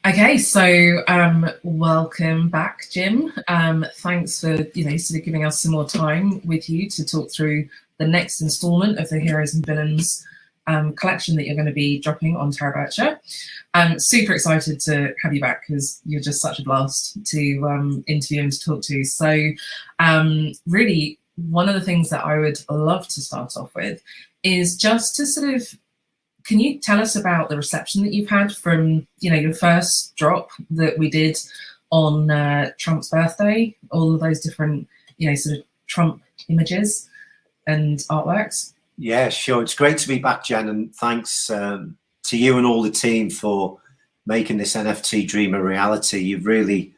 Okay, so welcome back, Jim. Thanks for sort of giving us some more time with you to talk through the next instalment of the Heroes and Villains collection that you're going to be dropping on Terabercher. I'm super excited to have you back because you're just such a blast to interview and to talk to. So really, one of the things that I would love to start off with is just to sort of, can you tell us about the reception that you've had from, your first drop that we did on Trump's birthday, all of those different, sort of Trump images and artworks? Yeah, sure. It's great to be back, Jen, and thanks to you and all the team for making this NFT dream a reality. You've really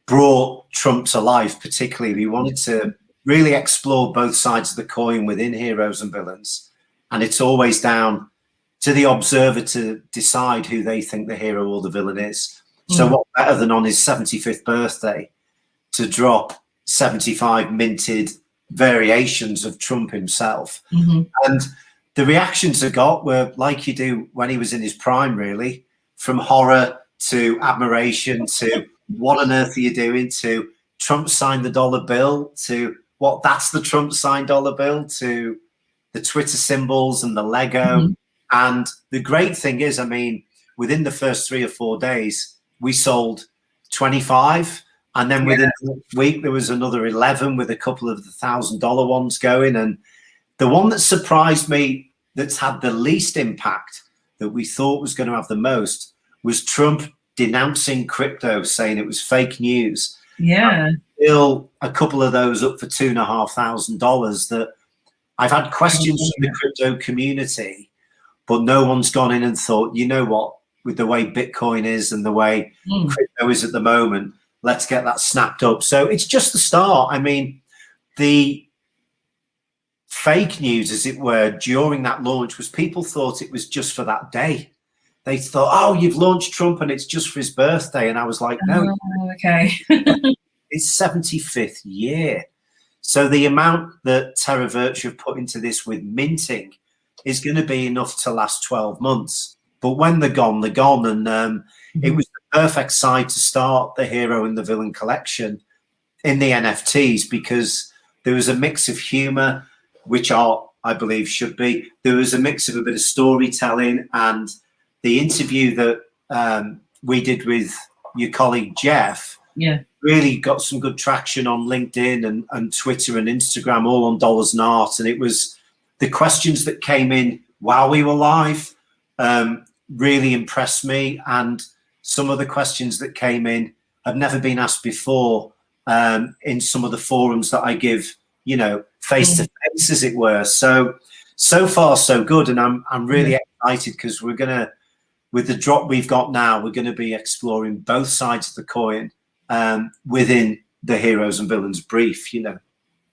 brought Trump to life. Particularly, we wanted to really explore both sides of the coin within Heroes and Villains, and it's always down to the observer to decide who they think the hero or the villain is. So what better than on his 75th birthday to drop 75 minted variations of Trump himself. And the reactions I got were like you do when he was in his prime, really, from horror to admiration to what on earth are you doing, to Trump signed the dollar bill, to what, that's the Trump signed dollar bill, to the Twitter symbols and the Lego. And the great thing is, I mean, within the first 3 or 4 days, we sold 25. And then within the week, there was another 11 with a couple of the $1,000 ones going. And the one that surprised me, that's had the least impact, that we thought was going to have the most, was Trump denouncing crypto, saying it was fake news. Yeah. Still a couple of those up for $2,500 that I've had questions from the crypto community, but no one's gone in and thought, you know what, with the way Bitcoin is and the way crypto is at the moment, let's get that snapped up. So it's just the start. I mean, the fake news, as it were, during that launch was people thought it was just for that day. They thought, oh, you've launched Trump and it's just for his birthday. And I was like, no, okay. it's 75th year. So the amount that Terabercher have put into this with minting is going to be enough to last 12 months. But when they're gone, they're gone. And it was the perfect side to start the hero and the villain collection in the NFTs, because there was a mix of humor, which art, I believe, should be. There was a mix of a bit of storytelling, and the interview that we did with your colleague, Jeff, really got some good traction on LinkedIn and Twitter and Instagram, all on Dollars and Art. And it was the questions that came in while we were live really impressed me. And some of the questions that came in have never been asked before in some of the forums that I give, face to face, as it were. So far, so good. And I'm really excited because we're going to, with the drop we've got now, we're going to be exploring both sides of the coin within the Heroes and Villains brief,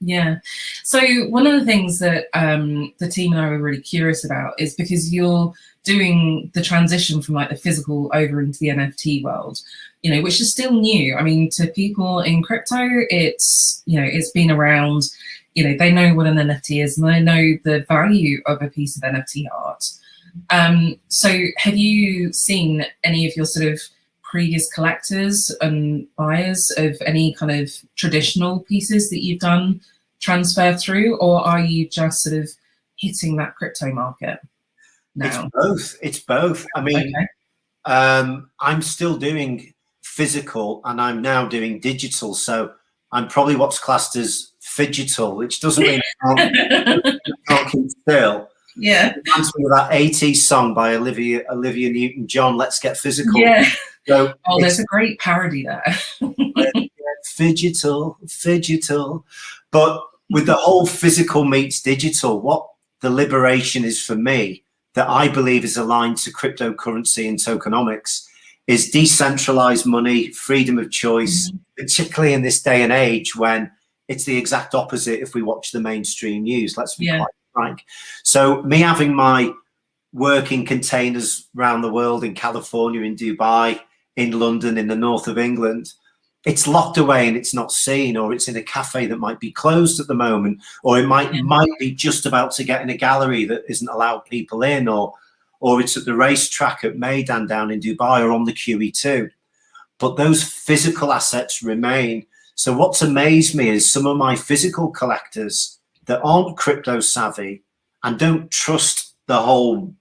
Yeah. So one of the things that the team and I were really curious about is because you're doing the transition from like the physical over into the NFT world, which is still new. I mean, to people in crypto, it's, it's been around, they know what an NFT is and they know the value of a piece of NFT art. So have you seen any of your sort of previous collectors and buyers of any kind of traditional pieces that you've done transfer through, or are you just sort of hitting that crypto market now? It's both. I mean, I'm still doing physical and I'm now doing digital. So I'm probably what's classed as phygital, which doesn't mean I can't keep still. Yeah. It reminds me of that 80s song by Olivia Newton-John, Let's Get Physical. Yeah. So there's a great parody there. Phygital. But with the whole physical meets digital, what the liberation is for me, that I believe is aligned to cryptocurrency and tokenomics, is decentralized money, freedom of choice, particularly in this day and age when it's the exact opposite if we watch the mainstream news. Let's be quite frank. So me having my working containers around the world, in California, in Dubai, in London, in the north of England, it's locked away and it's not seen, or it's in a cafe that might be closed at the moment, or it might be just about to get in a gallery that isn't allowed people in, or or it's at the racetrack at Meydan down in Dubai, or on the QE2. But those physical assets remain. So what's amazed me is some of my physical collectors that aren't crypto savvy and don't trust the whole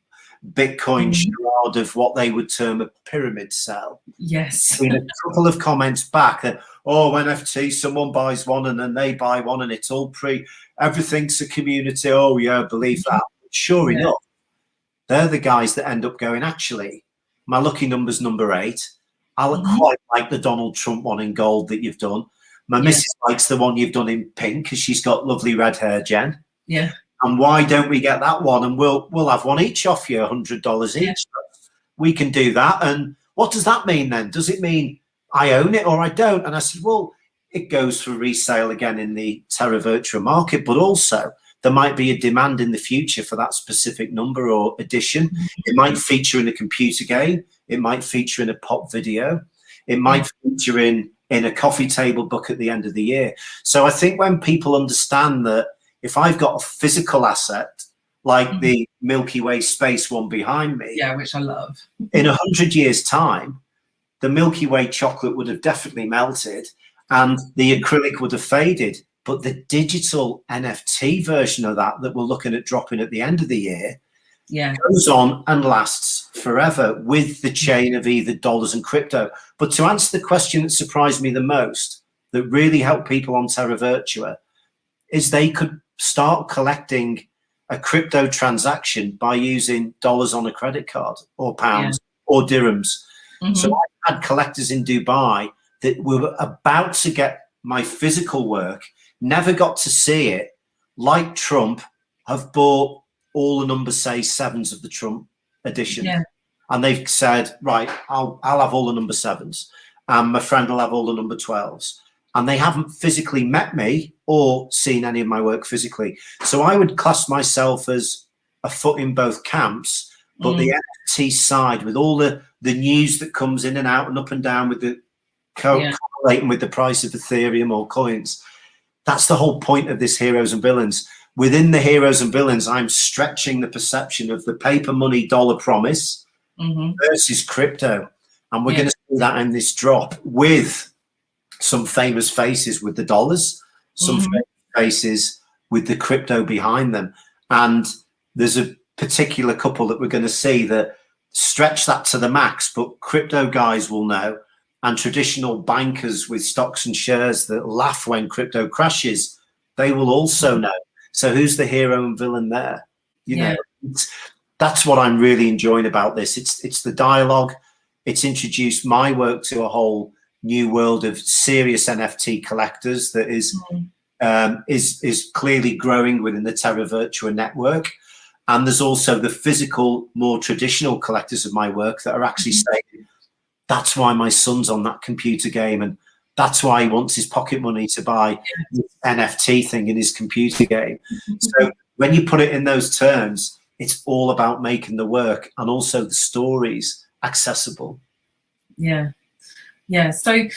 Bitcoin charade of what they would term a pyramid sell. Yes. In a couple of comments back that, oh, NFT, someone buys one and then they buy one and it's all everything's a community. Oh yeah, believe that. Sure enough, they're the guys that end up going, actually, my lucky number's number 8. I quite like the Donald Trump one in gold that you've done. My missus likes the one you've done in pink because she's got lovely red hair, Jen. Yeah. And why don't we get that one? And we'll have one each off you, $100 each. Yeah. We can do that. And what does that mean then? Does it mean I own it or I don't? And I said, well, it goes for resale again in the Terra Virtua market, but also there might be a demand in the future for that specific number or edition. It might feature in a computer game. It might feature in a pop video. It might feature in a coffee table book at the end of the year. So I think when people understand that if I've got a physical asset, like the Milky Way space one behind me, which I love, in 100 years' time, the Milky Way chocolate would have definitely melted and the acrylic would have faded. But the digital NFT version of that we're looking at dropping at the end of the year goes on and lasts forever with the chain of either dollars and crypto. But to answer the question that surprised me the most, that really helped people on Terra Virtua, is they could start collecting a crypto transaction by using dollars on a credit card or pounds or dirhams. So I had collectors in Dubai that were about to get my physical work, never got to see it, like Trump, have bought all the number, say, 7s of the Trump edition. And they've said, right, I'll have all the number 7s. And my friend will have all the number 12s. And they haven't physically met me or seen any of my work physically. So I would class myself as a foot in both camps, but the NFT side with all the news that comes in and out and up and down with the correlating with the price of Ethereum or coins. That's the whole point of this Heroes and Villains. Within the Heroes and Villains, I'm stretching the perception of the paper money dollar promise versus crypto. And we're going to see that in this drop with some famous faces with the dollars, some famous faces with the crypto behind them. And there's a particular couple that we're going to see that stretch that to the max, but crypto guys will know. And traditional bankers with stocks and shares that laugh when crypto crashes, they will also know. So who's the hero and villain there? You know, that's what I'm really enjoying about this. It's the dialogue. It's introduced my work to a whole new world of serious NFT collectors that is clearly growing within the Terra Virtua network. And there's also the physical, more traditional collectors of my work that are actually saying, that's why my son's on that computer game, and that's why he wants his pocket money to buy this NFT thing in his computer game. So when you put it in those terms, it's all about making the work and also the stories accessible. Yeah. So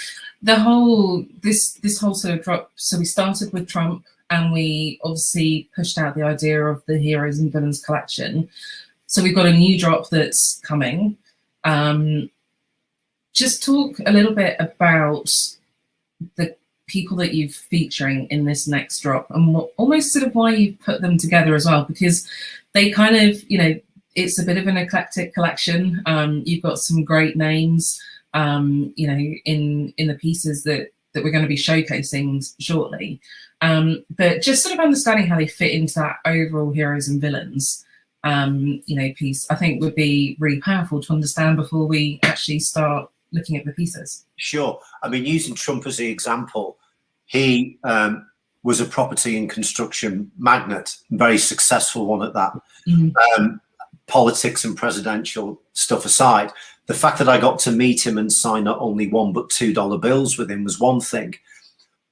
the whole this whole sort of drop. So we started with Trump, and we obviously pushed out the idea of the Heroes and Villains collection. So we've got a new drop that's coming. Just talk a little bit about the people that you're featuring in this next drop, and what, almost sort of why you've put them together as well, because they kind of, you know, it's a bit of an eclectic collection. You've got some great names, you know, in the pieces that we're going to be showcasing shortly. But just sort of understanding how they fit into that overall Heroes and Villains, you know, piece, I think would be really powerful to understand before we actually start looking at the pieces. Sure. I mean, using Trump as the example, he was a property and construction magnate, very successful one at that. Politics and presidential stuff aside, the fact that I got to meet him and sign not only $1 but $2 bills with him was one thing.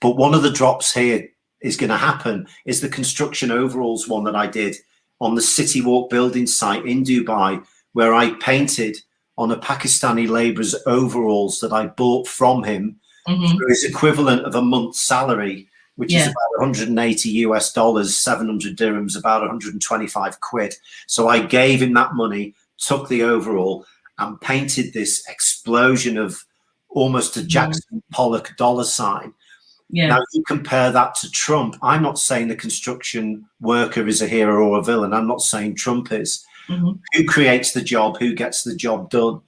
But one of the drops here is going to happen is the construction overalls one that I did on the City Walk building site in Dubai, where I painted on a Pakistani labourer's overalls that I bought from him for his equivalent of a month's salary, which is about 180 US dollars, 700 dirhams, about 125 quid. So I gave him that money took the overall and painted this explosion of almost a Jackson Pollock dollar sign. Yeah. Now, you compare that to Trump. I'm not saying the construction worker is a hero or a villain. I'm not saying Trump is. Who creates the job? Who gets the job done?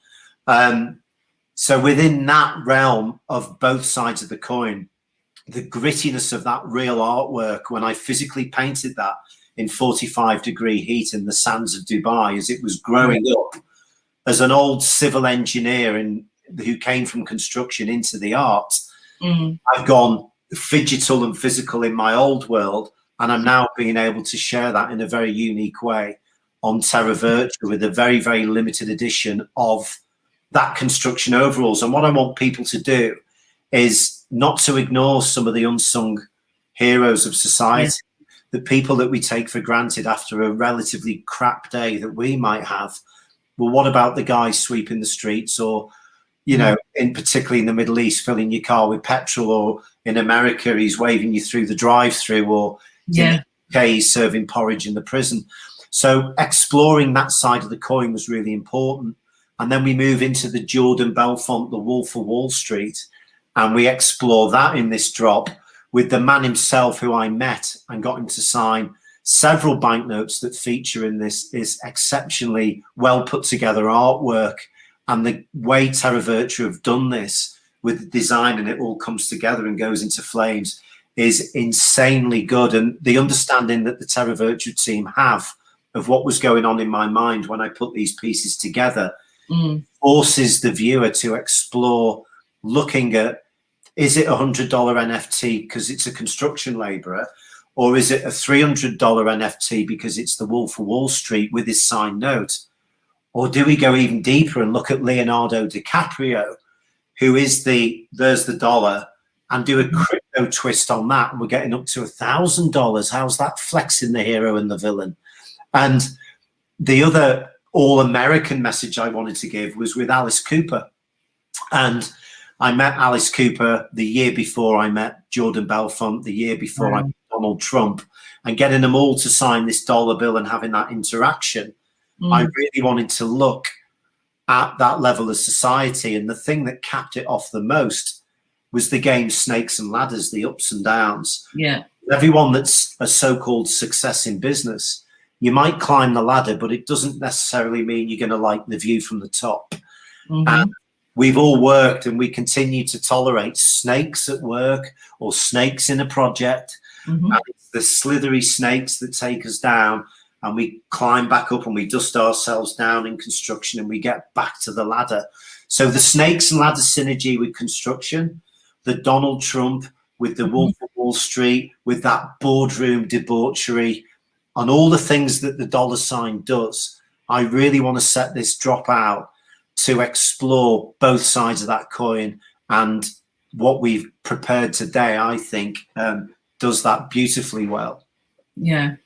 So within that realm of both sides of the coin, the grittiness of that real artwork, when I physically painted that in 45-degree heat in the sands of Dubai as it was growing up, as an old civil engineer who came from construction into the art, I've gone digital and physical in my old world, and I'm now being able to share that in a very unique way on Terra Virtua with a very, very limited edition of that construction overalls. And what I want people to do is not to ignore some of the unsung heroes of society, the people that we take for granted after a relatively crap day that we might have. Well, what about the guy sweeping the streets, or, you know, particularly in the Middle East, filling your car with petrol, or in America, he's waving you through the drive-through, or in the UK, he's serving porridge in the prison. So exploring that side of the coin was really important. And then we move into the Jordan Belfort, the Wolf of Wall Street, and we explore that in this drop with the man himself who I met and got him to sign several banknotes that feature in this is exceptionally well put together artwork. And the way Terra Virtua have done this with the design, and it all comes together and goes into flames, is insanely good. And the understanding that the Terra Virtua team have of what was going on in my mind when I put these pieces together forces the viewer to explore, looking at, is it $100 NFT because it's a construction laborer, or is it a $300 NFT because it's the Wolf of Wall Street with his signed note? Or do we go even deeper and look at Leonardo DiCaprio, who is there's the dollar, and do a crypto twist on that, and we're getting up to $1,000. How's that flexing the hero and the villain? And the other all-American message I wanted to give was with Alice Cooper. And I met Alice Cooper the year before I met Jordan Belfort, the year before I met Donald Trump, and getting them all to sign this dollar bill and having that interaction. I really wanted to look at that level of society. And the thing that capped it off the most was the game Snakes and Ladders, the ups and downs. Yeah. Everyone that's a so-called success in business, you might climb the ladder, but it doesn't necessarily mean you're going to like the view from the top. And we've all worked, and we continue to tolerate snakes at work or snakes in a project. And it's the slithery snakes that take us down, and we climb back up and we dust ourselves down in construction and we get back to the ladder. So the Snakes and Ladders synergy with construction, the Donald Trump with the Wolf of Wall Street, with that boardroom debauchery, and all the things that the dollar sign does, I really want to set this drop out to explore both sides of that coin. And what we've prepared today, I think, does that beautifully well. Yeah.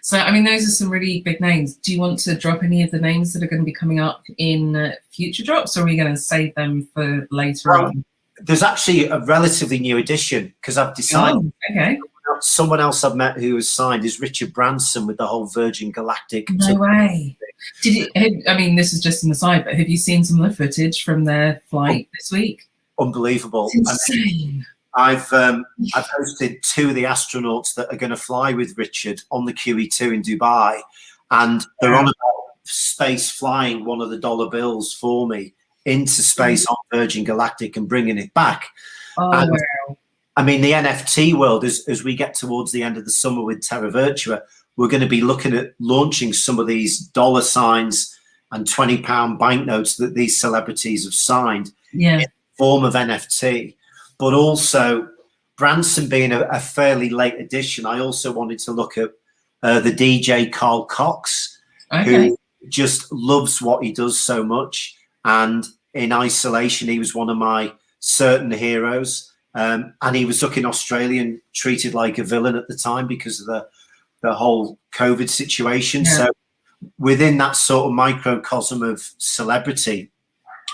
So, I mean, those are some really big names. Do you want to drop any of the names that are going to be coming up in future drops, or are we going to save them for later on? There's actually a relatively new edition, because I've decided. Oh, okay. Someone else I've met who has signed is Richard Branson with the whole Virgin Galactic. No way. I mean, this is just an aside, but have you seen some of the footage from their flight this week? Unbelievable. It's insane. I've hosted two of the astronauts that are going to fly with Richard on the QE2 in Dubai, and they're on about space flying one of the dollar bills for me into space on Virgin Galactic and bringing it back. Oh, and, wow. I mean, the NFT world, as we get towards the end of the summer with Terra Virtua, we're going to be looking at launching some of these dollar signs and £20 banknotes that these celebrities have signed in the form of NFT. But also, Branson being a fairly late addition, I also wanted to look at the DJ Carl Cox, who just loves what he does so much. And in isolation, he was one of my certain heroes. And he was stuck in Australia and treated like a villain at the time because of the whole COVID situation. Yeah. So within that sort of microcosm of celebrity,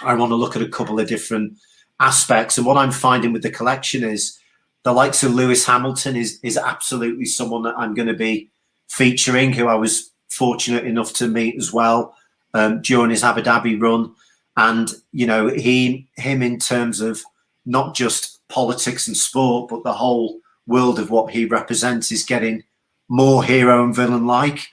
I want to look at a couple of different aspects. And what I'm finding with the collection is the likes of Lewis Hamilton is absolutely someone that I'm going to be featuring, who I was fortunate enough to meet as well. during his Abu Dhabi run. And, you know, him in terms of not just politics and sport, but the whole world of what he represents is getting more hero and villain like.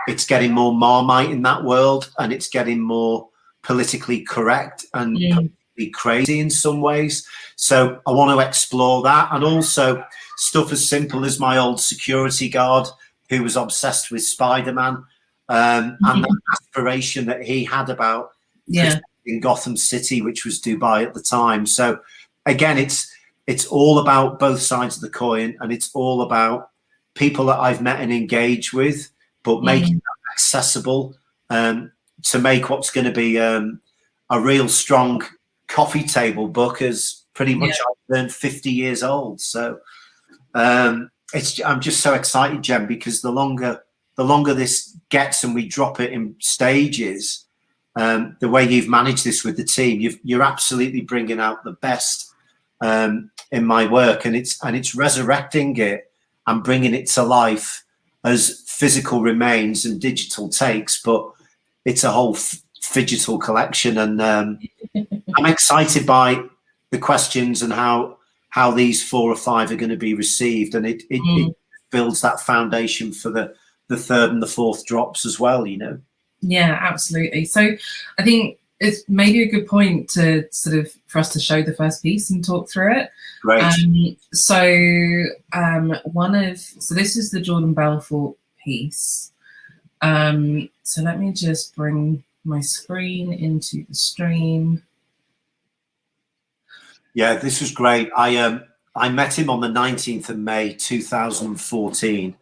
It's getting more Marmite in that world, and it's getting more politically correct and politically crazy in some ways. So I want to explore that, and also stuff as simple as my old security guard who was obsessed with Spider-Man, and that aspiration that he had about in Gotham City, which was Dubai at the time. So again, it's all about both sides of the coin, and it's all about people that I've met and engaged with, but making that accessible to make what's going to be a real strong coffee table book as pretty much I've turned 50 years old. So I'm just so excited, Jem, because the longer this gets and we drop it in stages, the way you've managed this with the team, you're absolutely bringing out the best in my work, and it's resurrecting it and bringing it to life as physical remains and digital takes, but it's a whole digital collection. And I'm excited by the questions and how these 4 or 5 are going to be received, and it builds that foundation for the 3rd and the 4th drops as well, you know. Yeah, absolutely. So I think it's maybe a good point to for us to show the first piece and talk through it. Great. So this is the Jordan Belfort piece. So let me just bring my screen into the stream. Yeah, this was great. I met him on the 19th of May 2014,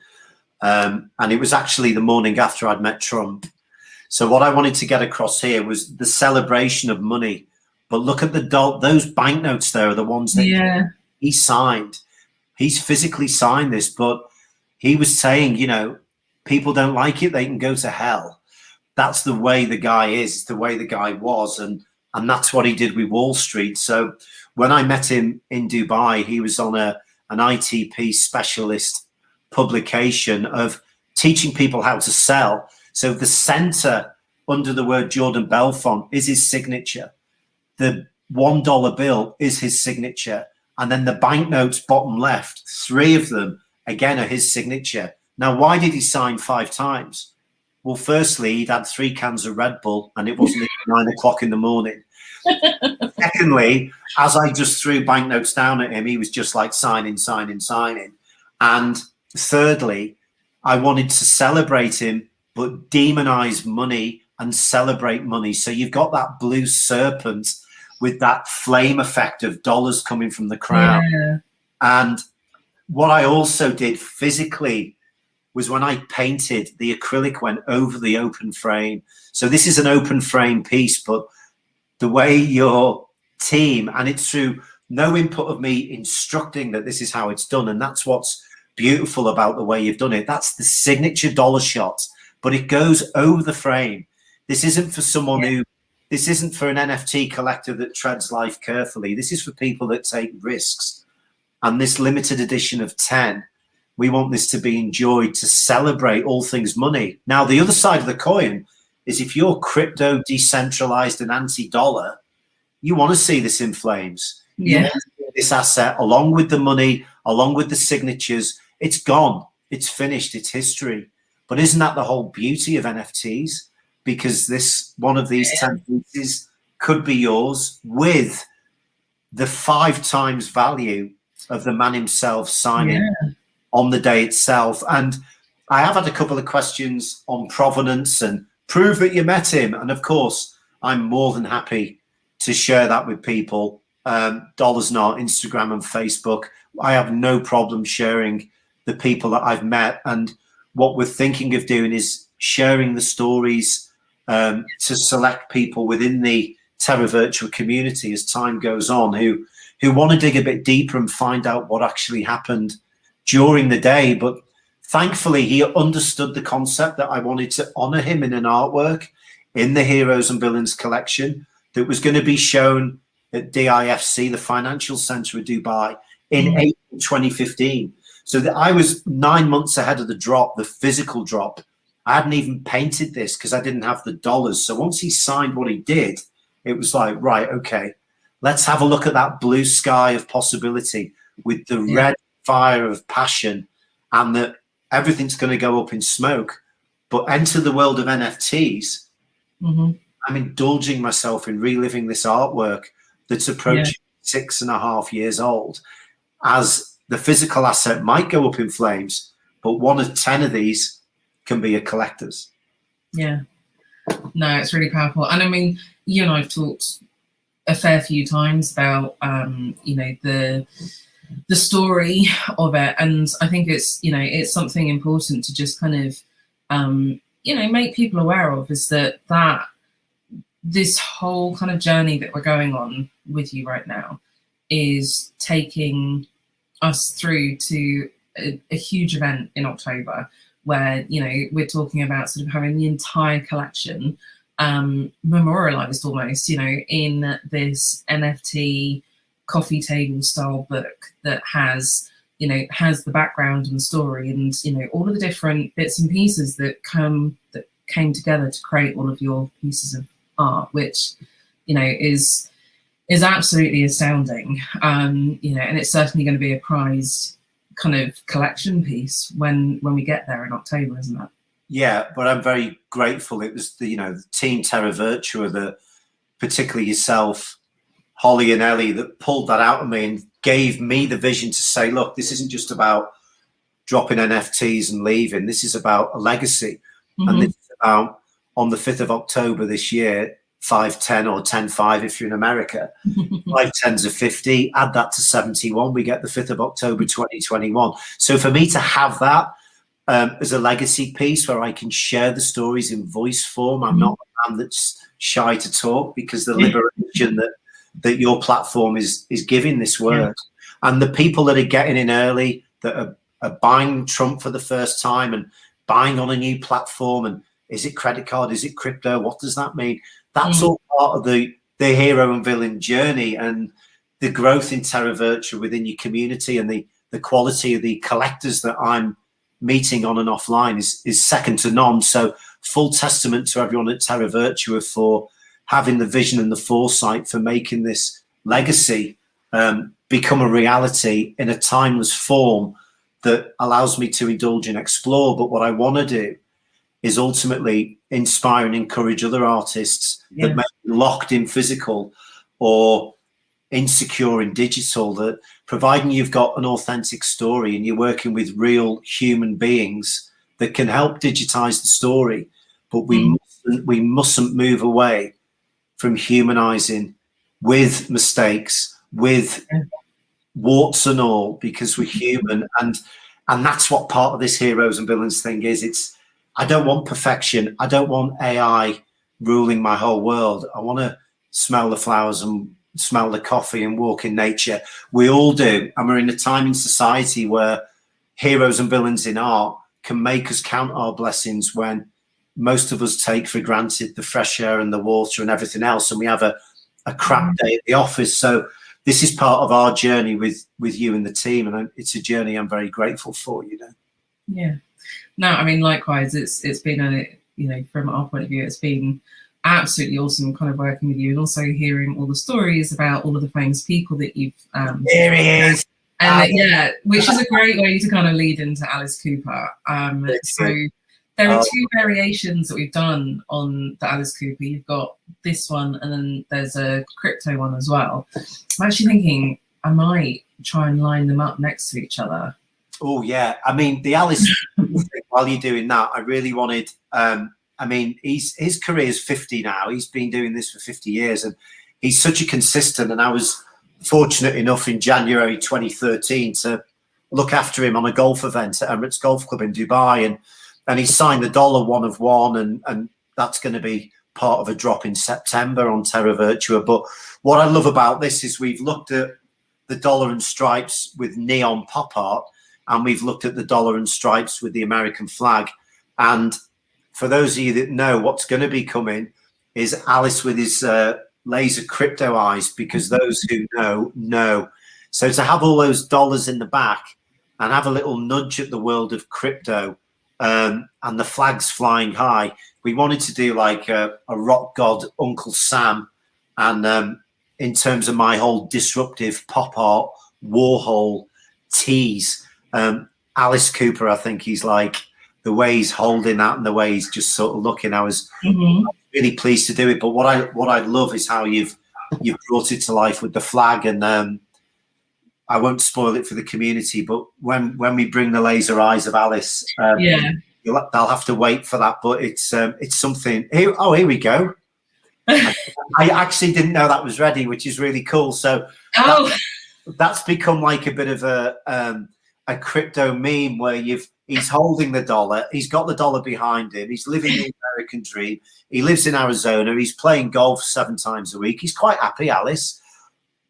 and it was actually the morning after I'd met Trump. So what I wanted to get across here was the celebration of money. But look at those banknotes there are the ones that he signed. He's physically signed this, but he was saying, you know, people don't like it, they can go to hell. That's the way the guy is, the way the guy was, and that's what he did with Wall Street. So when I met him in Dubai, he was on an ITP specialist publication of teaching people how to sell. So the center under the word Jordan Belfort is his signature. The $1 bill is his signature. And then the banknotes bottom left, 3 of them, again, are his signature. Now, why did he sign 5 times? Well, firstly, he'd had 3 cans of Red Bull and it wasn't even 9 o'clock in the morning. Secondly, as I just threw banknotes down at him, he was just like signing. And thirdly, I wanted to celebrate him, but demonize money and celebrate money. So you've got that blue serpent with that flame effect of dollars coming from the crown. Yeah. And what I also did physically was when I painted, the acrylic went over the open frame. So this is an open frame piece, but the way your team, and it's through no input of me instructing that this is how it's done. And that's what's beautiful about the way you've done it. That's the signature dollar shot, but it goes over the frame. This isn't for someone this isn't for an NFT collector that treads life carefully. This is for people that take risks. And this limited edition of 10, we want this to be enjoyed to celebrate all things money. Now, the other side of the coin is if you're crypto, decentralized and anti-dollar, you want to see this in flames. You want to see this asset along with the money, along with the signatures. It's gone. It's finished. It's history. But isn't that the whole beauty of NFTs? Because this one of these 10 pieces could be yours with the 5 times value of the man himself signing on the day itself. And I have had a couple of questions on provenance and prove that you met him. And of course, I'm more than happy to share that with people. Dollars Not, Instagram and Facebook. I have no problem sharing the people that I've met. And what we're thinking of doing is sharing the stories to select people within the Terra Virtual community as time goes on who want to dig a bit deeper and find out what actually happened during the day. But thankfully, he understood the concept that I wanted to honor him in an artwork in the Heroes and Villains collection that was going to be shown at DIFC, the Financial Centre of Dubai, in April 2015. So that I was 9 months ahead of the drop, the physical drop. I hadn't even painted this because I didn't have the dollars. So once he signed what he did, it was like, right, okay, let's have a look at that blue sky of possibility with the red fire of passion, and that everything's going to go up in smoke. But enter the world of NFTs. I'm indulging myself in reliving this artwork that's approaching 6.5 years old, as the physical asset might go up in flames, but 1 of 10 of these can be a collector's. Yeah. No, it's really powerful. And I mean, you and I have talked a fair few times about, you know, the story of it. And I think it's, you know, it's something important to just kind of, you know, make people aware of, is that this whole kind of journey that we're going on with you right now is taking us through to a huge event in October, where, you know, we're talking about sort of having the entire collection memorialized almost, you know, in this NFT coffee table style book that has, you know, has the background and the story and, you know, all of the different bits and pieces that came together to create all of your pieces of art, which, you know, is absolutely astounding. You know, and it's certainly going to be a prized kind of collection piece when we get there in October, isn't it? Yeah, but I'm very grateful. It was the, you know, the team Terra Virtua, that particularly yourself, Holly and Ellie, that pulled that out of me and gave me the vision to say, look, this isn't just about dropping NFTs and leaving. This is about a legacy. And this is about, on the 5th of October this year, 510 or 10.5 if you're in America, 5 tens of 50, add that to 71, we get the 5th of October 2021. So for me to have that as a legacy piece where I can share the stories in voice form, I'm not a man that's shy to talk, because the liberation that your platform is giving this work, and the people that are getting in early, that are buying Trump for the first time and buying on a new platform, and is it credit card, is it crypto, what does that mean? That's all part of the hero and villain journey, and the growth in Terra Virtua within your community, and the quality of the collectors that I'm meeting on and offline is second to none. So full testament to everyone at Terra Virtua for having the vision and the foresight for making this legacy become a reality in a timeless form that allows me to indulge and explore. But what I want to do is ultimately inspire and encourage other artists that may be locked in physical or insecure in digital, that providing you've got an authentic story and you're working with real human beings that can help digitize the story, but we mustn't move away from humanizing with mistakes, with warts and all, because we're human. And that's what part of this heroes and villains thing is. I don't want perfection. I don't want AI ruling my whole world. I want to smell the flowers and smell the coffee and walk in nature. We all do. And we're in a time in society where heroes and villains in art can make us count our blessings, when most of us take for granted the fresh air and the water and everything else, and we have a crap day at the office. So this is part of our journey with you and the team, and it's a journey I'm very grateful for, you know. Yeah. No, I mean, likewise, it's been you know, from our point of view, it's been absolutely awesome kind of working with you, and also hearing all the stories about all of the famous people that you've There he is. And which is a great way to kind of lead into Alice Cooper. So there are 2 variations that we've done on the Alice Cooper. You've got this one, and then there's a crypto one as well. I'm actually thinking I might try and line them up next to each other. Oh yeah, I mean, the Alice, while you're doing that, I really wanted, I mean, his career is 50 now. He's been doing this for 50 years, and he's such a consistent, and I was fortunate enough in January 2013 to look after him on a golf event at Emirates Golf Club in Dubai, and he signed the dollar 1 of 1, and that's going to be part of a drop in September on Terra Virtua. But what I love about this is we've looked at the dollar and stripes with neon pop art, and we've looked at the dollar and stripes with the American flag. And for those of you that know, what's going to be coming is Alice with his laser crypto eyes, because those who know. So to have all those dollars in the back and have a little nudge at the world of crypto and the flag's flying high. We wanted to do like a rock god Uncle Sam, and in terms of my whole disruptive pop art Warhol tease, Alice Cooper, I think he's like, the way he's holding that and the way he's just sort of looking, I was really pleased to do it. But what I love is how you've brought it to life with the flag, and I won't spoil it for the community, but when we bring the laser eyes of Alice, they'll have to wait for that. But it's something. Here we go. I actually didn't know that was ready, which is really cool. So that's become like a bit of a crypto meme where he's holding the dollar, he's got the dollar behind him, he's living the American dream, he lives in Arizona, he's playing golf 7 times a week, he's quite happy, Alice.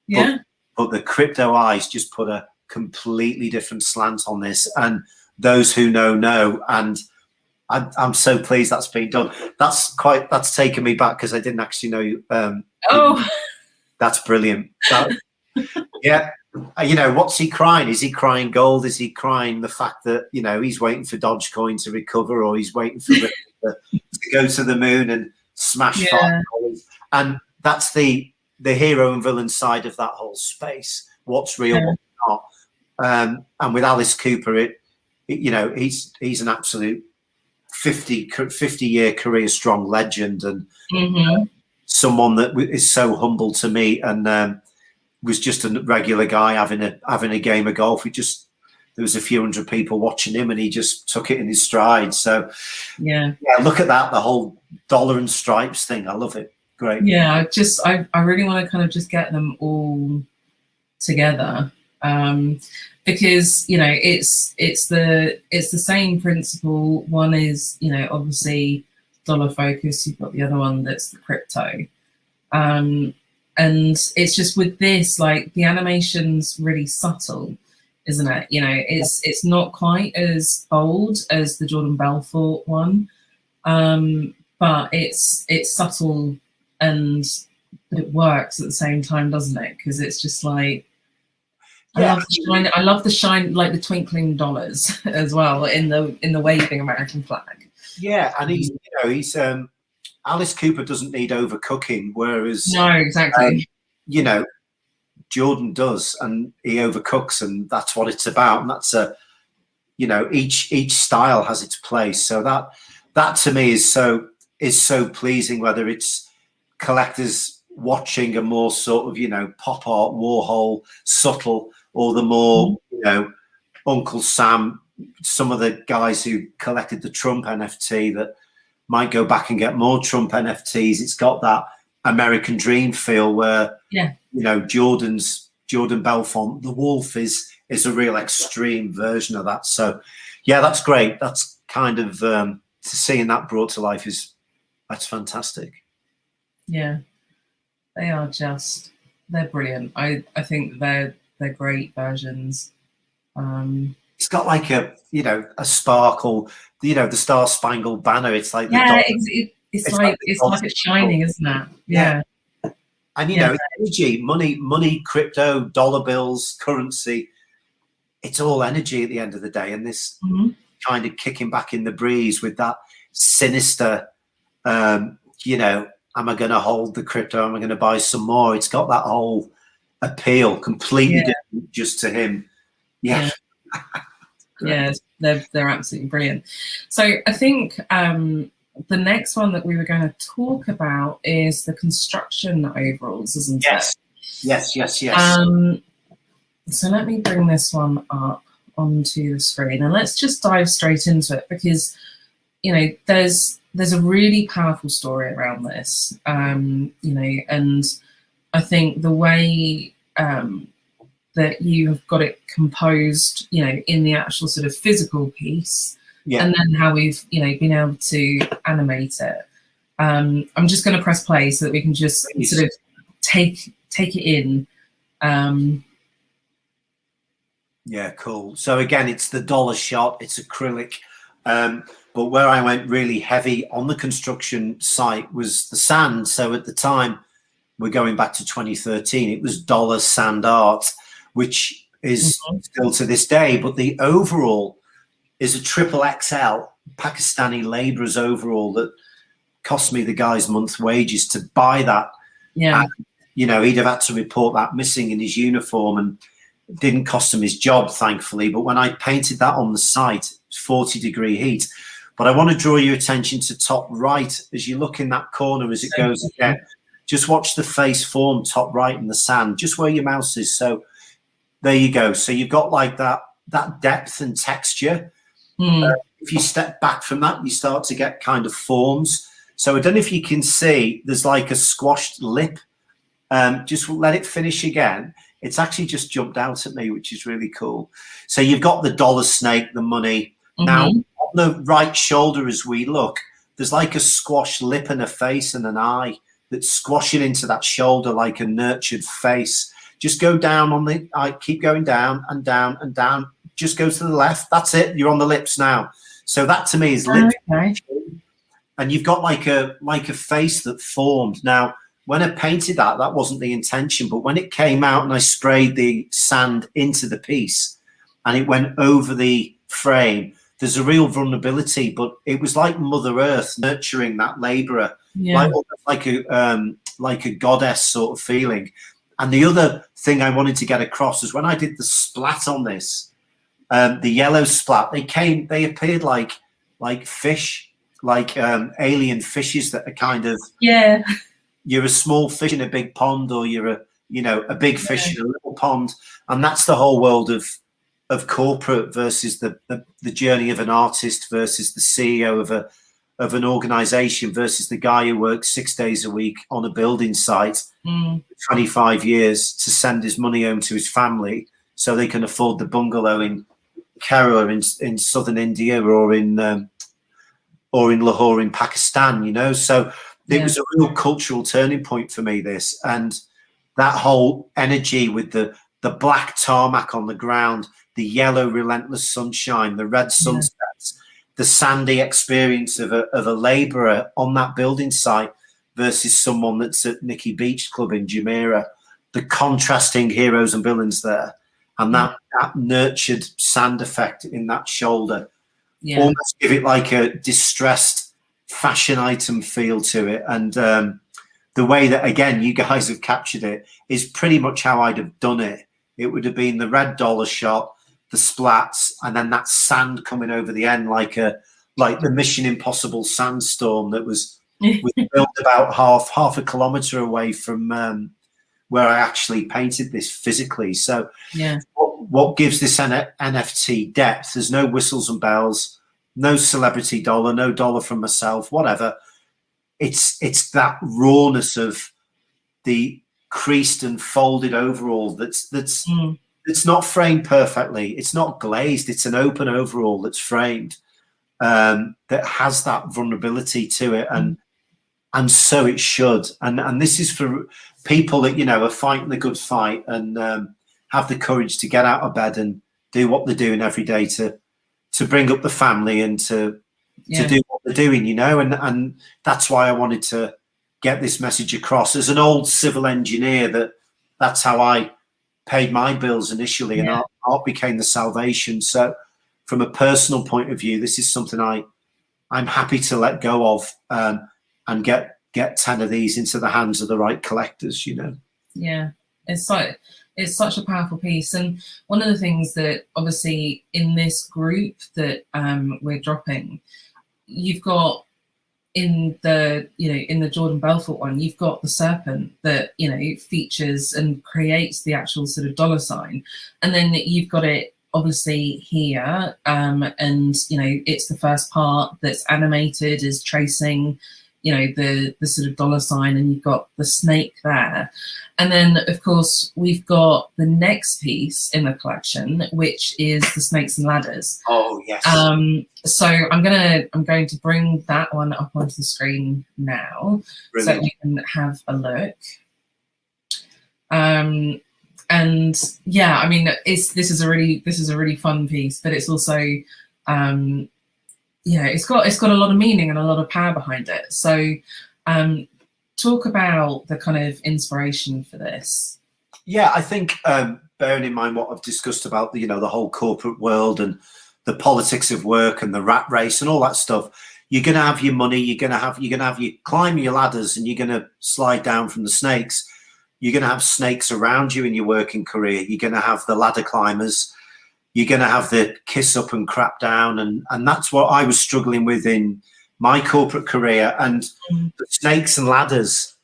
But the crypto eyes just put a completely different slant on this, and those who know, and I'm so pleased that's been done. That's taken me back because I didn't actually know. That's brilliant. Yeah. What's he crying? Is he crying gold? Is he crying the fact that, he's waiting for Dogecoin to recover, or he's waiting for to go to the moon and smash $5? And that's the hero and villain side of that whole space. What's real, what's not. And with Alice Cooper, he's an absolute 50-year career strong legend, and someone that is so humble to me, and was just a regular guy having a game of golf. There was a few hundred people watching him, and he just took it in his stride. So yeah, look at that, the whole dollar and stripes thing. I love it. Great. Yeah, I really want to kind of just get them all together, because it's the same principle. One is obviously dollar focus. You've got the other one that's the crypto. And it's just with this, like, the animation's really subtle, isn't it? It's not quite as bold as the Jordan Belfort one, but it's subtle, and it works at the same time, doesn't it? Because it's just like, I love the shine, like the twinkling dollars as well in the waving American flag. Yeah, and he's Alice Cooper doesn't need overcooking, whereas no, exactly. Jordan does, and he overcooks, and that's what it's about. And that's each style has its place. So that to me is so pleasing. Whether it's collectors watching a more sort of pop art Warhol subtle, or the more Uncle Sam, some of the guys who collected the Trump NFT that might go back and get more Trump NFTs. It's got that American dream feel where Jordan Belfort, the wolf, is a real extreme version of that. So yeah, that's great. That's kind of seeing that brought to life that's fantastic. Yeah, they're brilliant. I think they're great versions. It's got like a sparkle, the Star Spangled Banner. It's like it's like it's shining, isn't it? Yeah. And energy, money, crypto, dollar bills, currency. It's all energy at the end of the day, and this kind of kicking back in the breeze with that sinister. Am I going to hold the crypto? Am I going to buy some more? It's got that whole appeal, completely different just to him. Yeah. Yeah, they're absolutely brilliant. So I think the next one that we were going to talk about is the construction overalls, isn't it? Yes. So let me bring this one up onto the screen, and let's just dive straight into it, because there's a really powerful story around this, and I think the way that you have got it composed, in the actual sort of physical piece, and then how we've, been able to animate it. I'm just going to press play so that we can just sort of take it in. Yeah, cool. So again, it's the dollar shot. It's acrylic. But where I went really heavy on the construction site was the sand. So at the time, we're going back to 2013, it was dollar sand art, which is still to this day. But the overall is a triple XL Pakistani labourers overall that cost me the guy's month's wages to buy that. Yeah. And, you know, he'd have had to report that missing in his uniform, and it didn't cost him his job, thankfully. But when I painted that on the site, it's 40-degree heat. But I want to draw your attention to top right as you look in that corner as it goes again. Just watch the face form top right in the sand, just where your mouse is. So there you go. So you've got like that depth and texture. If you step back from that, you start to get kind of forms. So I don't know if you can see, there's like a squashed lip. Just let it finish again. It's actually just jumped out at me, which is really cool. So you've got the dollar snake, the money. Now, on the right shoulder as we look, there's like a squashed lip and a face and an eye that's squashing into that shoulder like a nurtured face. Just go down on the eye, keep going down and down and down. Just go to the left. That's it. You're on the lips now. So that to me is lips. Okay. And you've got like a face that formed. Now, when I painted that, that wasn't the intention. But when it came out and I sprayed the sand into the piece and it went over the frame, there's a real vulnerability. But it was like Mother Earth nurturing that labourer, like a goddess sort of feeling. And the other thing I wanted to get across is when I did the splat on this, the yellow splat, they appeared like fish, like alien fishes that are kind of, you're a small fish in a big pond, or you're a big fish in a little pond. And that's the whole world of corporate versus the journey of an artist versus the CEO of an organization versus the guy who works 6 days a week on a building site, 25 years to send his money home to his family so they can afford the bungalow in Kerala in southern India or in Lahore in Pakistan, you know. So it was a real cultural turning point for me, this, and that whole energy with the black tarmac on the ground, the yellow relentless sunshine, the red sunsets, the sandy experience of a labourer on that building site versus someone that's at Nicky Beach Club in Jumeirah, the contrasting heroes and villains there, and that nurtured sand effect in that shoulder, almost give it like a distressed fashion item feel to it. And the way that, again, you guys have captured it is pretty much how I'd have done it. It would have been the red dollar shot, the splats, and then that sand coming over the end like the Mission Impossible sandstorm that was built about half a kilometre away from where I actually painted this physically. So what gives this NFT depth? There's no whistles and bells, no celebrity dollar, no dollar from myself, whatever. It's that rawness of the creased and folded overall that's not framed perfectly. It's not glazed. It's an open overall that's framed, that has that vulnerability to it, and so it should. And this is for people that, you know, are fighting the good fight and have the courage to get out of bed and do what they're doing every day to bring up the family and to do what they're doing, you know. And that's why I wanted to get this message across. As an old civil engineer, that's how I paid my bills initially, and art became the salvation. So from a personal point of view, this is something I'm happy to let go of, and get 10 of these into the hands of the right collectors, you know. Yeah, it's such a powerful piece. And one of the things that obviously in this group that we're dropping, you've got in the Jordan Belfort one, you've got the serpent that, you know, features and creates the actual sort of dollar sign. And then you've got it obviously here, and, you know, it's the first part that's animated, is tracing, you know, the sort of dollar sign, and you've got the snake there. And then, of course, we've got the next piece in the collection, which is the snakes and ladders. Oh, yes. So I'm going to bring that one up onto the screen now. Brilliant. So we can have a look. And yeah, I mean, this is a really fun piece, but it's also it's got a lot of meaning and a lot of power behind it. So talk about the kind of inspiration for this. Yeah, I think bearing in mind what I've discussed about the whole corporate world and the politics of work and the rat race and all that stuff, you're going to have your money, you're going to have you climb your ladders, and you're going to slide down from the snakes. You're going to have snakes around you in your working career. You're going to have the ladder climbers. You're going to have the kiss up and crap down. And that's what I was struggling with in my corporate career. And the snakes and ladders,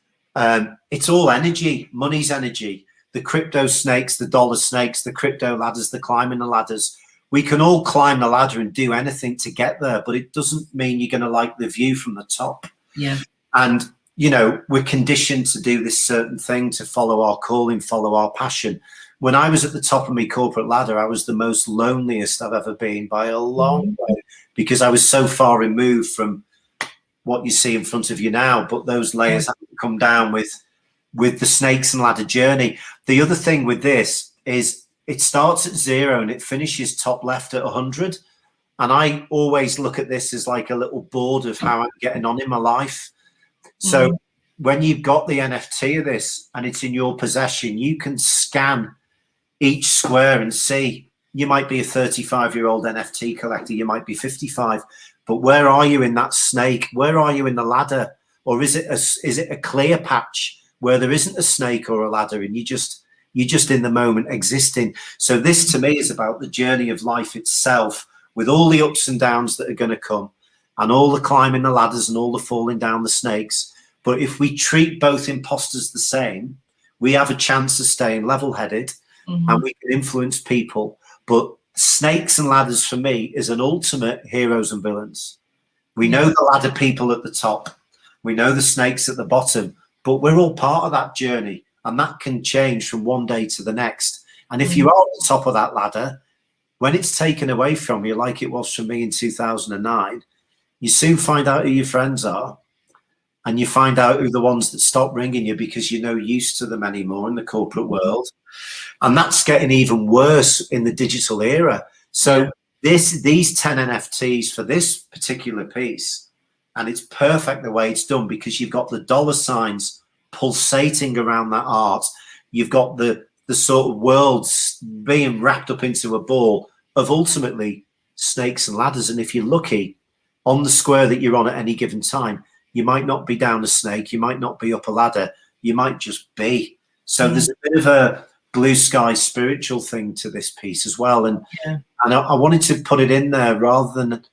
it's all energy. Money's energy. The crypto snakes, the dollar snakes, the crypto ladders, the climbing the ladders. We can all climb the ladder and do anything to get there, but it doesn't mean you're going to like the view from the top. Yeah. And, you know, we're conditioned to do this certain thing, to follow our calling, follow our passion. When I was at the top of my corporate ladder, I was the most loneliest I've ever been by a long way, because I was so far removed from what you see in front of you now. But those layers have to come down with the snakes and ladder journey. The other thing with this is, it starts at 0 and it finishes top left at 100. And I always look at this as like a little board of how I'm getting on in my life. So when you've got the NFT of this and it's in your possession, you can scan each square and see. You might be a 35-year-old NFT collector, you might be 55, but where are you in that snake? Where are you in the ladder? Or is it a clear patch where there isn't a snake or a ladder, and you're just in the moment existing? So this to me is about the journey of life itself, with all the ups and downs that are going to come, and all the climbing the ladders and all the falling down the snakes. But if we treat both imposters the same, we have a chance of staying level-headed, and we can influence people. But snakes and ladders for me is an ultimate heroes and villains. We know the ladder people at the top, we know the snakes at the bottom, but we're all part of that journey. And that can change from one day to the next. And if you are at the top of that ladder, when it's taken away from you, like it was for me in 2009, you soon find out who your friends are. And you find out who the ones that stop ringing you because you're no use to them anymore in the corporate world. And that's getting even worse in the digital era. So these 10 NFTs for this particular piece, and it's perfect the way it's done, because you've got the dollar signs pulsating around that art. You've got the sort of worlds being wrapped up into a ball of ultimately snakes and ladders. And if you're lucky, on the square that you're on at any given time, you might not be down a snake, you might not be up a ladder, you might just be. So there's a bit of a blue sky spiritual thing to this piece as well. And I wanted to put it in there rather than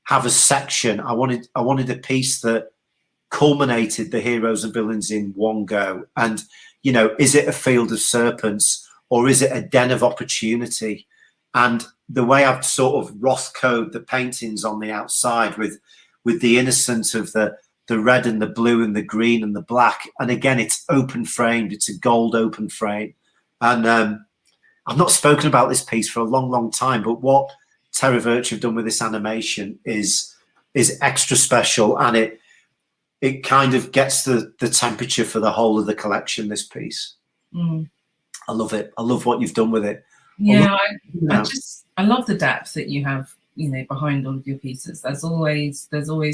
have a section. I wanted a piece that culminated the heroes and villains in one go. And, you know, is it a field of serpents or is it a den of opportunity? And the way I've sort of Roth code the paintings on the outside with the innocence of the red and the blue and the green and the black. And again, it's open framed. It's a gold open frame. And I've not spoken about this piece for a long, long time, but what Terra Virtue have done with this animation is extra special. And it kind of gets the temperature for the whole of the collection, this piece. I love it. I love what you've done with it. Yeah, I love the depth that you have, you know, behind all of your pieces. There's always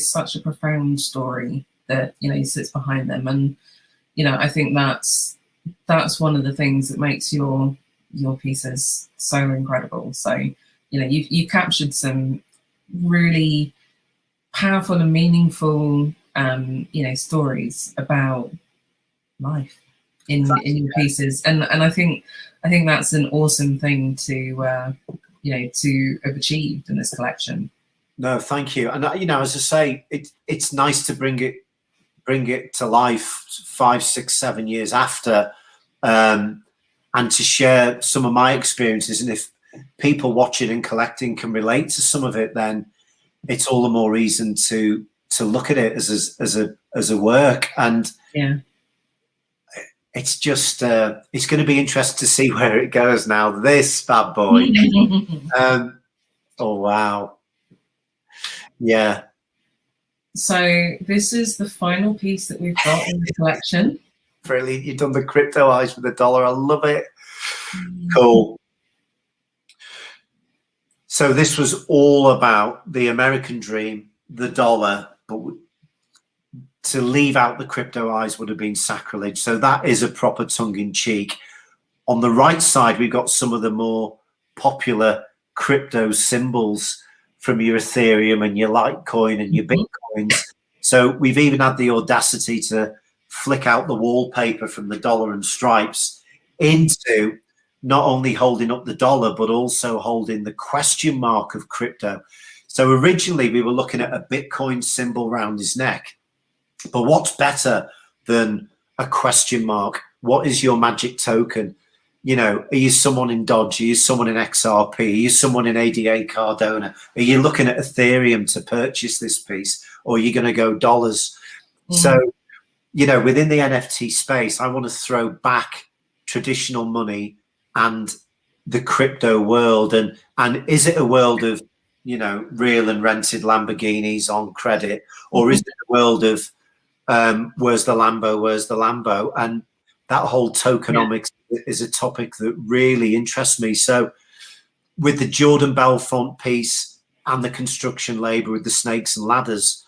such a profound story that, you know, sits behind them. And, you know, I think that's one of the things that makes your pieces so incredible. So, you know, you've captured some really powerful and meaningful you know, stories about life in your pieces, and I think that's an awesome thing to you know, to have achieved in this collection. No, thank you. And you know, as I say, it's nice to bring it to life 5, 6, 7 years after, and to share some of my experiences. And if people watching and collecting can relate to some of it, then it's all the more reason to look at it as a work. And it's just it's going to be interesting to see where it goes now, this bad boy. Oh wow, yeah. So this is the final piece that we've got in the collection. Brilliant. You've done the crypto eyes with the dollar. I love it. Cool. So this was all about the American dream, the dollar, but to leave out the crypto eyes would have been sacrilege. So that is a proper tongue-in-cheek. On the right side, we've got some of the more popular crypto symbols. from your Ethereum and your Litecoin and your Bitcoins. So we've even had the audacity to flick out the wallpaper from the dollar and stripes into not only holding up the dollar, but also holding the question mark of crypto. So originally we were looking at a Bitcoin symbol around his neck, but what's better than a question mark? What is your magic token? You know, are you someone in Dodge? Are you someone in XRP? Are you someone in ADA Cardano? Are you looking at Ethereum to purchase this piece? Or are you going to go dollars? So, you know, within the NFT space, I want to throw back traditional money and the crypto world. And is it a world of, you know, real and rented Lamborghinis on credit? Or is it a world of where's the Lambo? Where's the Lambo? And that whole tokenomics is a topic that really interests me. So with the Jordan Belfort piece and the construction labor with the snakes and ladders,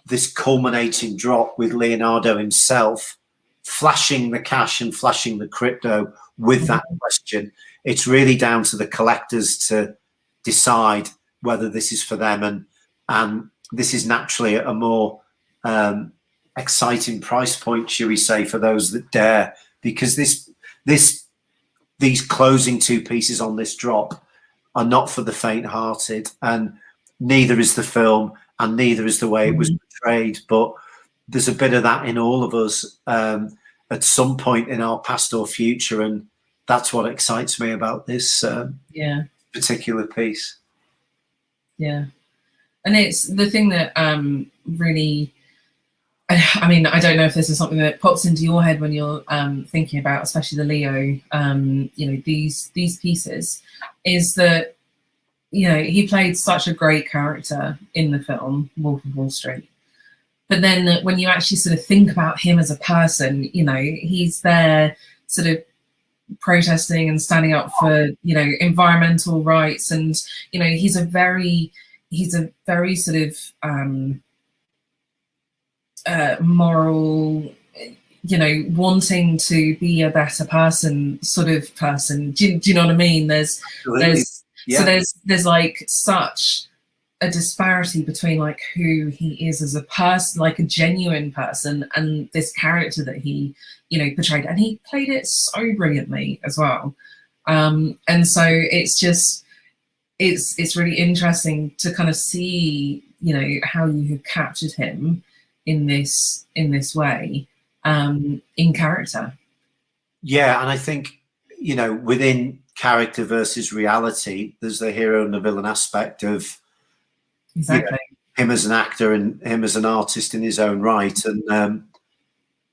this culminating drop with Leonardo himself flashing the cash and flashing the crypto with that question, it's really down to the collectors to decide whether this is for them. And this is naturally a more exciting price point, shall we say, for those that dare, because these closing two pieces on this drop are not for the faint-hearted, and neither is the film, and neither is the way it was portrayed. But there's a bit of that in all of us at some point in our past or future, and that's what excites me about this particular piece. Yeah, and it's the thing that really, I mean, I don't know if this is something that pops into your head when you're thinking about, especially the Leo, you know, these pieces, is that, you know, he played such a great character in the film Wolf of Wall Street. But then when you actually sort of think about him as a person, you know, he's there sort of protesting and standing up for, you know, environmental rights. And, you know, he's a very sort of moral, you know, wanting to be a better person sort of person. Do you know what I mean? There's like such a disparity between like who he is as a person, like a genuine person, and this character that he, you know, portrayed, and he played it so brilliantly as well. And so it's just, it's really interesting to kind of see, you know, how you have captured him in this way, in character. Yeah, and I think, you know, within character versus reality, there's the hero and the villain aspect of exactly, you know, him as an actor and him as an artist in his own right, and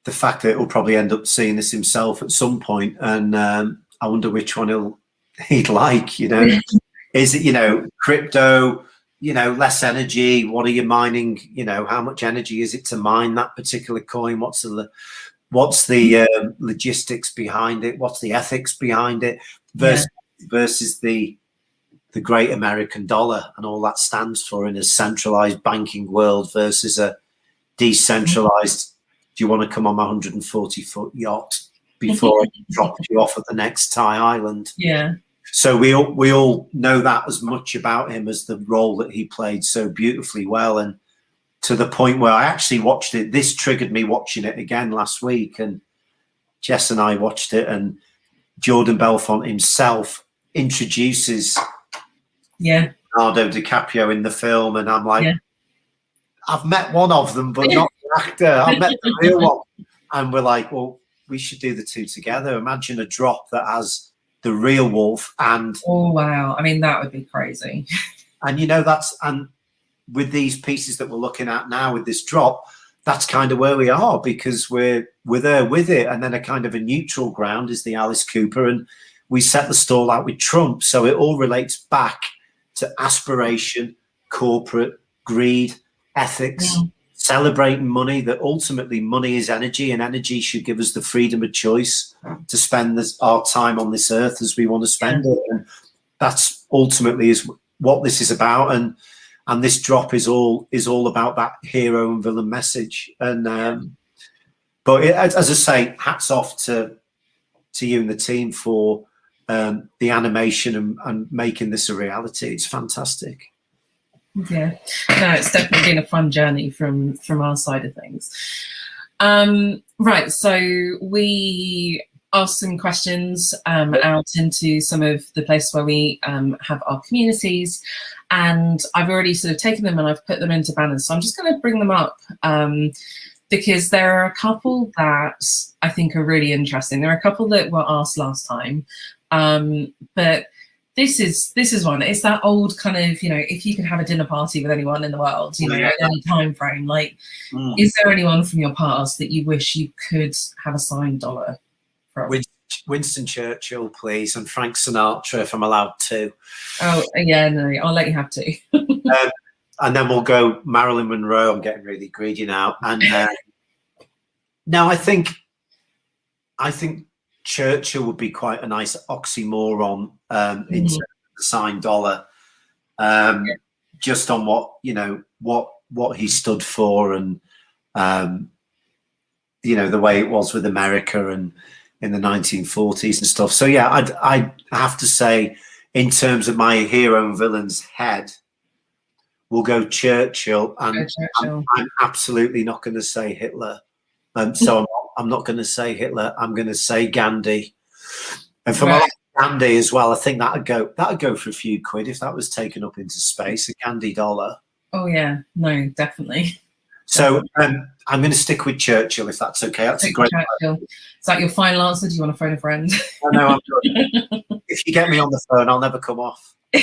the fact that he'll probably end up seeing this himself at some point, and I wonder which one he'd like, you know. Is it, you know, crypto, you know, less energy? What are you mining? You know, how much energy is it to mine that particular coin? What's the logistics behind it? What's the ethics behind it? Versus the great American dollar and all that stands for in a centralized banking world versus a decentralized, do you want to come on my 140-foot yacht before I drop you off at the next Thai island? Yeah. So we all know that as much about him as the role that he played so beautifully well, and to the point where I actually watched it. This triggered me watching it again last week, and Jess and I watched it, and Jordan Belfort himself introduces Leonardo DiCaprio in the film, and I'm like, I've met one of them, but not the actor. I've met the real one. And we're like, well, we should do the two together. Imagine a drop that has the real Wolf and wow, I mean, that would be crazy. And you know, and with these pieces that we're looking at now with this drop, that's kind of where we are, because we're there with it, and then a kind of a neutral ground is the Alice Cooper, and we set the stall out with Trump. So it all relates back to aspiration, corporate greed, ethics, celebrating money, that ultimately money is energy, and energy should give us the freedom of choice to spend our time on this earth as we want to spend it. And that's ultimately is what this is about. And this drop is all about that hero and villain message. And but as I say, hats off to you and the team for the animation and making this a reality. It's fantastic. Yeah, no, it's definitely been a fun journey from our side of things. Right, so we asked some questions out into some of the places where we have our communities, and I've already sort of taken them and I've put them into banners. So I'm just going to bring them up because there are a couple that I think are really interesting. There are a couple that were asked last time, but this is one. It's that old kind of, if you could have a dinner party with anyone in the world, at any time frame, like, is there anyone from your past that you wish you could have a signed dollar from? Winston Churchill, please, and Frank Sinatra, if I'm allowed to. Oh, yeah, no, I'll let you have to. And then we'll go Marilyn Monroe. I'm getting really greedy now. And no, I think Churchill would be quite a nice oxymoron in terms of the signed dollar, just on what he stood for, and the way it was with America and in the 1940s and stuff. So yeah, I have to say, in terms of my hero and villain's head, we'll go Churchill, and I'm absolutely not going to say Hitler. So I'm not going to say Hitler. I'm going to say Gandhi. And for my Gandhi as well, I think that'd go for a few quid if that was taken up into space, a Gandhi dollar. Oh yeah, no, definitely. So I'm going to stick with Churchill, if that's okay. That's a great Churchill. Is that your final answer? Do you want to phone a friend? No, I'm good. If you get me on the phone, I'll never come off. So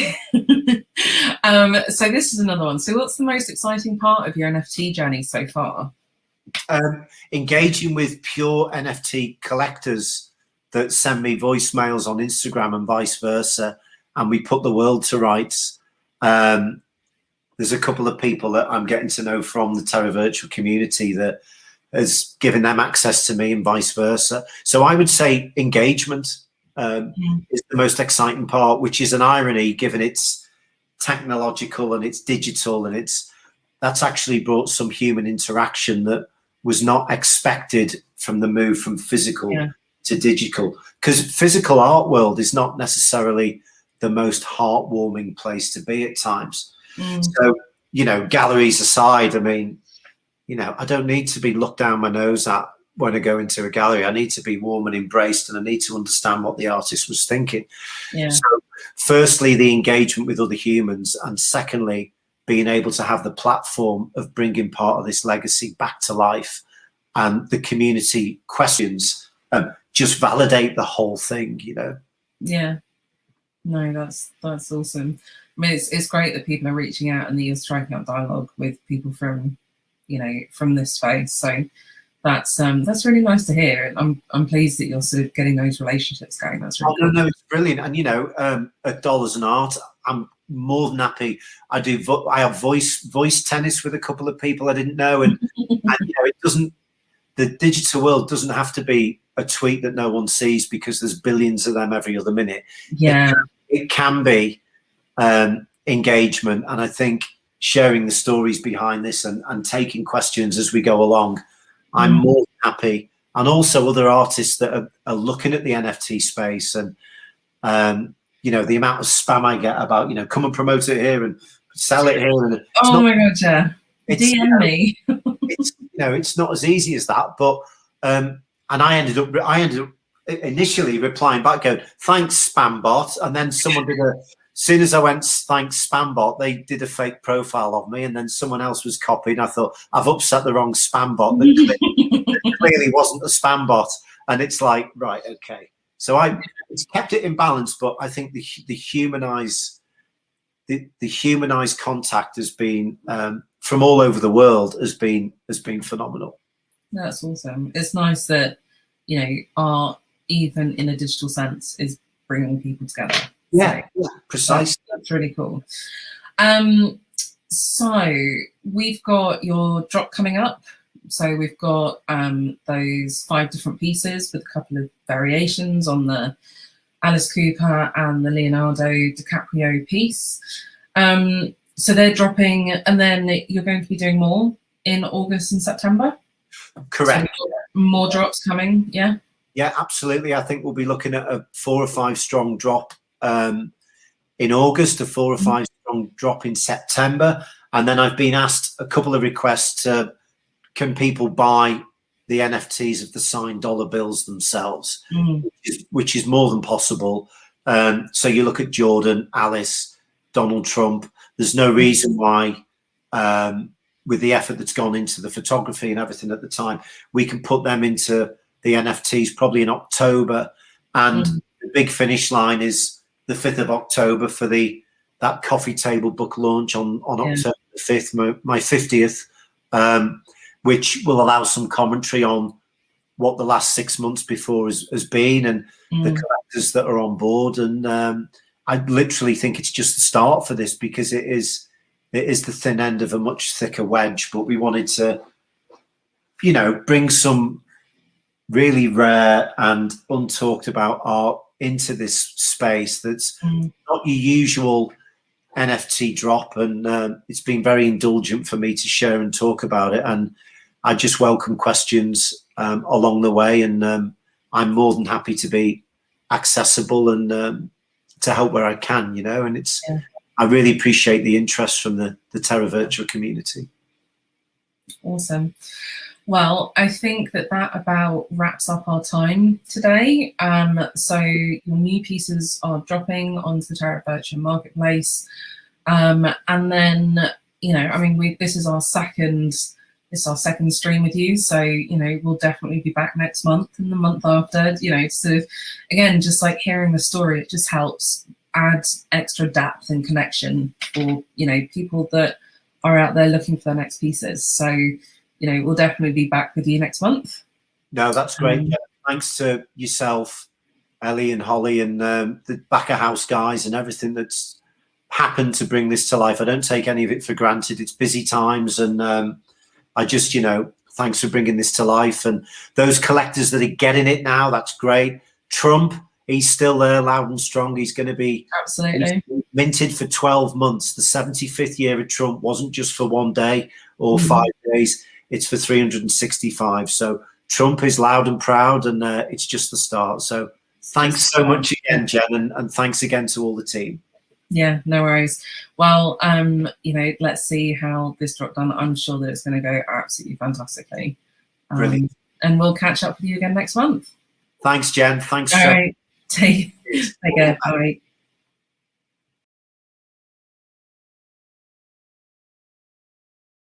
this is another one. So what's the most exciting part of your NFT journey so far? Engaging with pure NFT collectors that send me voicemails on Instagram and vice versa, and we put the world to rights. There's a couple of people that I'm getting to know from the Terra Virtual community that has given them access to me and vice versa. So I would say engagement is the most exciting part, which is an irony given it's technological and it's digital, and that's actually brought some human interaction that was not expected from the move from physical to digital, because physical art world is not necessarily the most heartwarming place to be at times. So, galleries aside, I mean, I don't need to be looked down my nose at when I go into a gallery. I need to be warm and embraced, and I need to understand what the artist was thinking. So firstly, the engagement with other humans, and secondly, being able to have the platform of bringing part of this legacy back to life, and the community questions just validate the whole thing, Yeah, no, that's awesome. I mean, it's great that people are reaching out and that you're striking up dialogue with people from, from this space. So that's really nice to hear. I'm pleased that you're sort of getting those relationships going. That's really cool. No, it's brilliant. And at Dollars and Art, I'm more than happy. I have voice tennis with a couple of people I didn't know, and it doesn't. The digital world doesn't have to be a tweet that no one sees, because there's billions of them every other minute. Yeah, it can be engagement, and I think sharing the stories behind this and taking questions as we go along, I'm more than happy. And also other artists that are looking at the NFT space, and the amount of spam I get about come and promote it here and sell it here, and my god, yeah, DM me. It's not as easy as that, but and I ended up initially replying back, going, "Thanks, spam bot," and then someone did as soon as I went, "Thanks, spam bot," they did a fake profile of me, and then someone else was copied. And I thought, I've upset the wrong spam bot that clearly wasn't a spam bot, and it's like, right, okay. So it's kept it in balance, but I think the humanized contact has been from all over the world has been phenomenal. That's awesome. It's nice that art, even in a digital sense, is bringing people together. Yeah, precisely. That's really cool. So we've got your drop coming up. So we've got those 5 different pieces with a couple of variations on the Alice Cooper and the Leonardo DiCaprio piece. So they're dropping, and then you're going to be doing more in August and September? Correct. So more drops coming, yeah? Yeah, absolutely. I think we'll be looking at a 4 or 5 strong drop in August, a 4 or 5 strong drop in September. And then I've been asked a couple of requests to, can people buy the NFTs of the signed dollar bills themselves, which is more than possible. So you look at Jordan, Alice, Donald Trump, there's no reason why, with the effort that's gone into the photography and everything at the time, we can put them into the NFTs probably in October. And the big finish line is the 5th of October for that coffee table book launch on October the 5th, my 50th, which will allow some commentary on what the last 6 months before has been, and the collectors that are on board. And I literally think it's just the start for this, because it is the thin end of a much thicker wedge. But we wanted to, you know, bring some really rare and untalked about art into this space that's not your usual NFT drop. And it's been very indulgent for me to share and talk about it. And I just welcome questions along the way. And I'm more than happy to be accessible and to help where I can, you know. And it's, I really appreciate the interest from the Terra Virtua community. Awesome. Well, I think that about wraps up our time today. So your new pieces are dropping onto the Terra Virtua marketplace. And then, you know, I mean, this is our second stream with you. So, you know, we'll definitely be back next month and the month after, you know, sort of, again, just like hearing the story, it just helps add extra depth and connection for, you know, people that are out there looking for their next pieces. So, you know, we'll definitely be back with you next month. No, that's great. Thanks to yourself, Ellie and Holly, and the back of house guys and everything that's happened to bring this to life. I don't take any of it for granted. It's busy times, and I just, you know, thanks for bringing this to life. And those collectors that are getting it now, that's great. Trump, he's still there, loud and strong. He's going to be absolutely minted for 12 months. The 75th year of Trump wasn't just for 1 day or 5 days. It's for 365. So Trump is loud and proud, and it's just the start. So thanks so much again, Jen, and thanks again to all the team. Yeah, no worries. Well, you know, let's see how this dropped down. I'm sure that it's going to go absolutely fantastically. Brilliant. And we'll catch up with you again next month. Thanks, Jen. Thanks. All right. Take care. All right.